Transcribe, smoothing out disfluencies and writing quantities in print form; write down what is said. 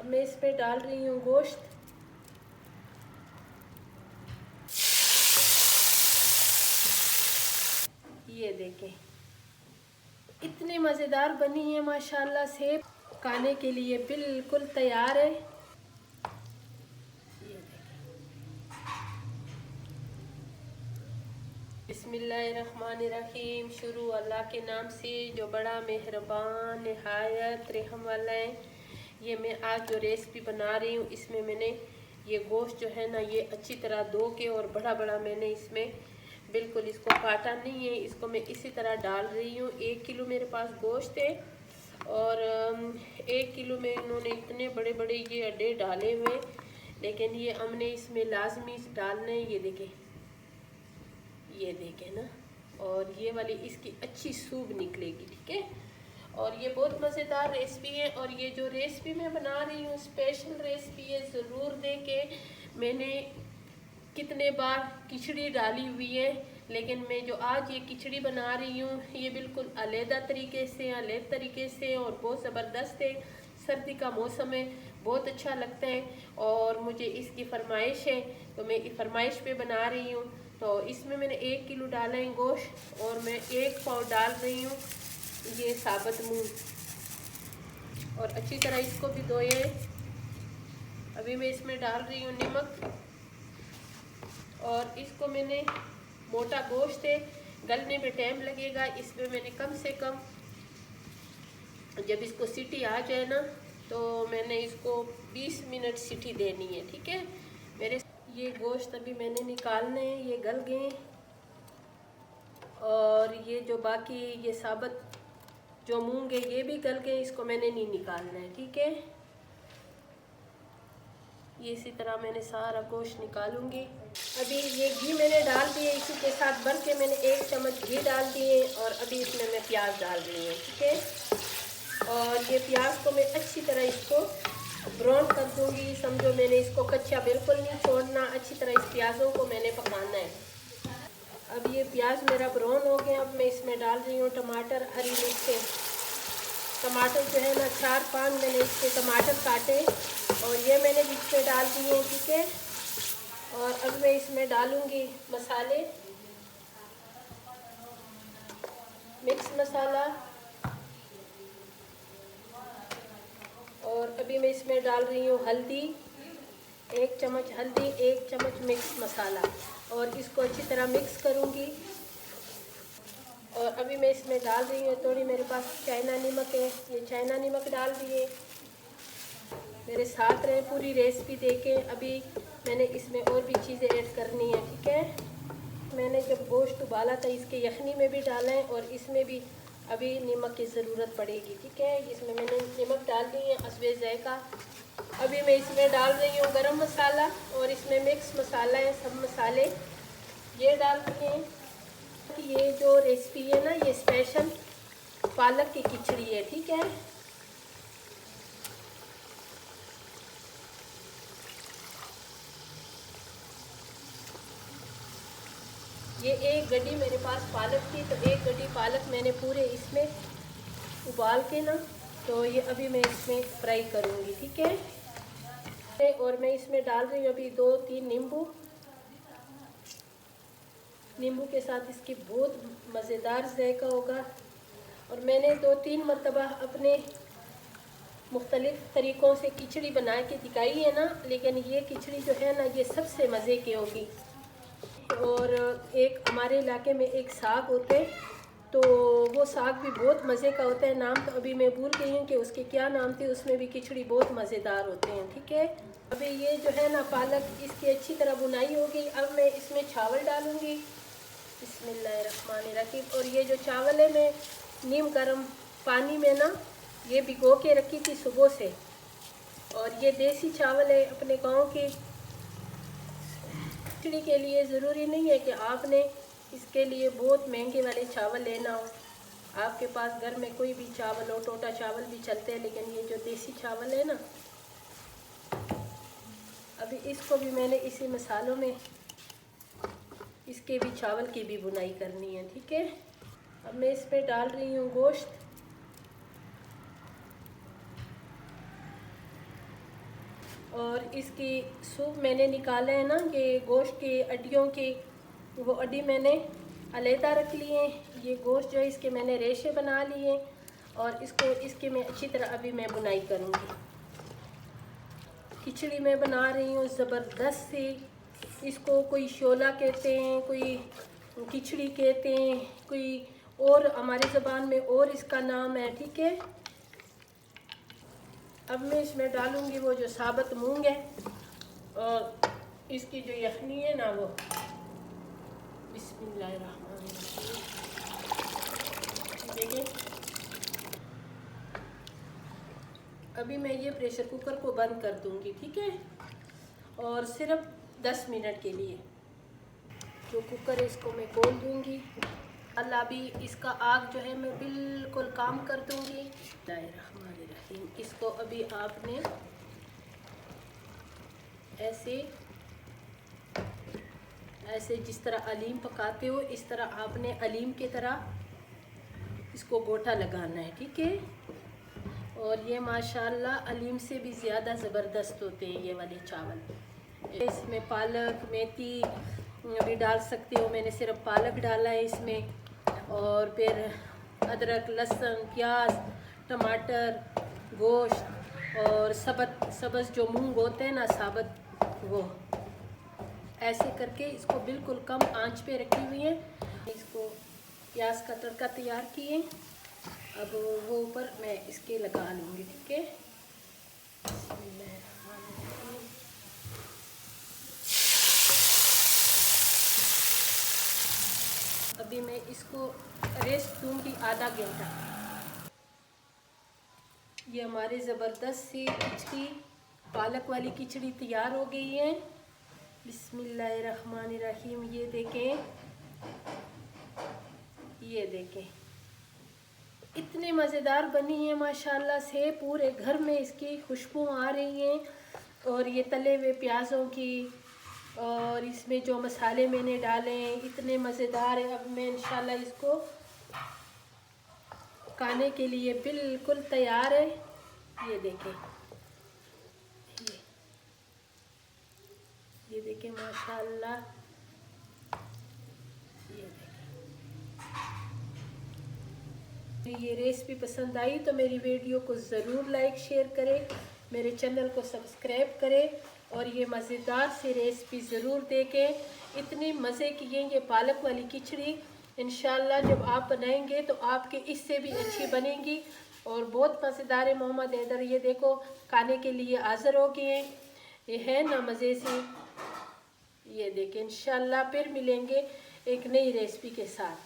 अब मैं इसमें डाल रही हूँ गोश्त। ये देखें, इतनी मज़ेदार बनी है माशाल्लाह से, खाने के लिए बिल्कुल तैयार है। ये बिस्मिल्लाहिर्रहमानिर्रहीम। शुरू अल्लाह के नाम से जो बड़ा मेहरबान निहायत रहम वाला है। ये मैं आज जो रेसिपी बना रही हूँ, इसमें मैंने ये गोश्त जो है ना, ये अच्छी तरह धो के और बड़ा बड़ा मैंने इसमें बिल्कुल इसको काटा नहीं है, इसको मैं इसी तरह डाल रही हूँ। 1 किलो मेरे पास गोश्त है और 1 किलो में इन्होंने इतने बड़े बड़े ये अड्डे डाले हुए, लेकिन ये हमने इसमें लाजमी डालने। ये देखें ना, और ये वाली इसकी अच्छी सूप निकलेगी, ठीक है। और ये बहुत मज़ेदार रेसिपी है, और ये जो रेसिपी मैं बना रही हूँ स्पेशल रेसिपी है, ज़रूर देखें। मैंने कितने बार खिचड़ी डाली हुई है, लेकिन मैं जो आज ये खिचड़ी बना रही हूँ ये बिल्कुल अलग तरीके से और बहुत ज़बरदस्त है। सर्दी का मौसम है, बहुत अच्छा लगता है और मुझे इसकी फरमाइश है, तो मैं इस फरमाइश पे बना रही हूँ। तो इसमें मैंने 1 किलो डाला है गोश्त, और मैं 1 पाव डाल रही हूँ ये साबुत मूंग, और अच्छी तरह इसको भी धोए। अभी मैं इसमें डाल रही हूँ नमक, और इसको मैंने मोटा गोश्त है, गलने में टाइम लगेगा। इसमें मैंने कम से कम, जब इसको सीटी आ जाए ना, तो मैंने इसको 20 मिनट सीटी देनी है, ठीक है। मेरे ये गोश्त अभी मैंने निकालने हैं, ये गल गए, और ये जो बाकी ये साबुत जो मूंग है ये भी गल गए, इसको मैंने नहीं निकालना है, ठीक है। ये इसी तरह मैंने सारा गोश्त निकालूंगी। अभी ये घी मैंने डाल दिए, इसी के साथ भर के मैंने 1 चम्मच घी डाल दिए, और अभी इसमें मैं प्याज डाल रही हूँ, ठीक है। और ये प्याज को मैं अच्छी तरह इसको ब्राउन कर दूंगी। समझो मैंने इसको कच्चा बिल्कुल नहीं छोड़ना, अच्छी तरह इस प्याज़ों को मैंने पकाना है। अब ये प्याज मेरा ब्राउन हो गया। अब मैं इसमें डाल रही हूँ टमाटर, हरी मिर्चें। टमाटर जो है ना 4-5 मैंने इसके टमाटर काटे, और ये मैंने बीच में डाल दिए, ठीक है। और अब मैं इसमें डालूँगी मसाले, मिक्स मसाला, और अभी मैं इसमें डाल रही हूँ हल्दी, 1 चम्मच हल्दी, 1 चम्मच मिक्स मसाला, और इसको अच्छी तरह मिक्स करूँगी। और अभी मैं इसमें डाल रही हूँ थोड़ी, मेरे पास चाइना नमक है, ये चाइना नमक डाल दिए। मेरे साथ रहे पूरी रेसिपी देखें। अभी मैंने इसमें और भी चीज़ें ऐड करनी है, ठीक है। मैंने जब गोश्त उबाला था इसके यखनी में भी डाला है, और इसमें भी अभी नमक की ज़रूरत पड़ेगी, ठीक है। इसमें मैंने नमक डाल दी है, हस्बे ज़ायक़ा। अभी मैं इसमें डाल रही हूँ गरम मसाला, और इसमें मिक्स मसाला है, सब मसाले ये डाल दिए हैं। ये जो रेसिपी है ना, ये स्पेशल पालक की खिचड़ी है, ठीक है। ये 1 गड्डी मेरे पास पालक थी, तो 1 गड्डी पालक मैंने पूरे इसमें उबाल के ना, तो ये अभी मैं इसमें फ्राई करूँगी, ठीक है। और मैं इसमें डाल रही हूँ अभी 2-3 नींबू। नींबू के साथ इसकी बहुत मज़ेदार जायका होगा। और मैंने 2-3 मरतबा अपने मुख्तलिफ़ तरीक़ों से खिचड़ी बना के दिखाई है ना, लेकिन ये खिचड़ी जो है ना, ये सबसे मज़े की होगी। और एक हमारे इलाके में एक साग होते, तो वो साग भी बहुत मज़े का होता है। नाम तो अभी मैं भूल गई हूँ कि उसके क्या नाम थे, उसमें भी खिचड़ी बहुत मज़ेदार होते हैं, ठीक है। अभी ये जो है ना पालक, इसकी अच्छी तरह बुनाई होगी। अब मैं इसमें चावल डालूँगी, बिस्मिल्लाहिर्रहमानिर्रहीम। और ये जो चावल है मैं नीम गर्म पानी में ना ये भिगो के रखी थी सुबह से, और ये देसी चावल है अपने गांव के। खिचड़ी के लिए ज़रूरी नहीं है कि आपने इसके लिए बहुत महंगे वाले चावल लेना हो। आपके पास घर में कोई भी चावल हो, टोटा चावल भी चलते हैं, लेकिन ये जो देसी चावल है ना, अभी इसको भी मैंने इसी मसालों में इसके भी चावल की भी बुनाई करनी है, ठीक है। अब मैं इस पर डाल रही हूँ गोश्त, और इसकी सूप मैंने निकाले हैं ना, ये गोश्त की हड्डियों की, वो हड्डी मैंने अलहदा रख लिए। ये गोश्त जो है इसके मैंने रेशे बना लिए और इसको इसके मैं अच्छी तरह अभी मैं बुनाई करूँगी। खिचड़ी मैं बना रही हूँ ज़बरदस्त सी। इसको कोई शोला कहते हैं, कोई खिचड़ी कहते हैं, कोई और हमारी ज़बान में और इसका नाम है, ठीक है। अब मैं इसमें डालूँगी वो जो साबुत मूंग है और इसकी जो यखनी है ना, वो बिस्मिल्लाहिर्रहमानिर्रहीम। देखिए अभी मैं ये प्रेशर कुकर को बंद कर दूँगी, ठीक है, और सिर्फ 10 मिनट के लिए जो कुकर है इसको मैं खोल दूँगी। अल्लाह भी इसका आग जो है मैं बिल्कुल काम कर दूँगी। बिस्मिल्लाहिर्रहमानिर्रहीम। इसको अभी आपने ऐसे जिस तरह अलीम पकाते हो इस तरह आपने अलीम की तरह इसको गोटा लगाना है, ठीक है। और ये माशाल्लाह अलीम से भी ज़्यादा ज़बरदस्त होते हैं ये वाले चावल। इसमें पालक मेथी भी डाल सकते हो, मैंने सिर्फ पालक डाला है इसमें, और फिर अदरक लहसुन प्याज टमाटर गोश्त और सब्ज़ जो मूंग होते हैं ना साबुत, वो ऐसे करके इसको बिल्कुल कम आंच पे रखी हुई है। इसको प्याज का तड़का तैयार किए, अब वो ऊपर मैं इसके लगा लूँगी, ठीक है। अभी मैं इसको रेस्ट दूँगी आधा घंटा। ये हमारी ज़बरदस्त सी खिचड़ी, पालक वाली खिचड़ी तैयार हो गई है। बिस्मिल्लाहिर्रहमानिर्रहीम। ये देखें इतनी मज़ेदार बनी है माशाल्लाह से, पूरे घर में इसकी खुशबू आ रही है। और ये तले हुए प्याज़ों की और इसमें जो मसाले मैंने डाले हैं इतने मज़ेदार है। अब मैं इंशाल्लाह इसको खाने के लिए बिल्कुल तैयार है। ये देखें, ये देखें माशाल्लाह। ये रेसिपी पसंद आई तो मेरी वीडियो को ज़रूर लाइक शेयर करें, मेरे चैनल को सब्सक्राइब करें और ये मज़ेदार सी रेसिपी ज़रूर देखें। इतनी मज़े की है ये पालक वाली खिचड़ी, इंशाल्लाह जब आप बनाएंगे तो आपके इससे भी अच्छी बनेगी और बहुत मज़ेदार है। मोहम्मद हैदर ये देखो खाने के लिए हाज़िर हो गए हैं। ये है ना मज़े से। ये देखें इंशाल्लाह फिर मिलेंगे एक नई रेसिपी के साथ।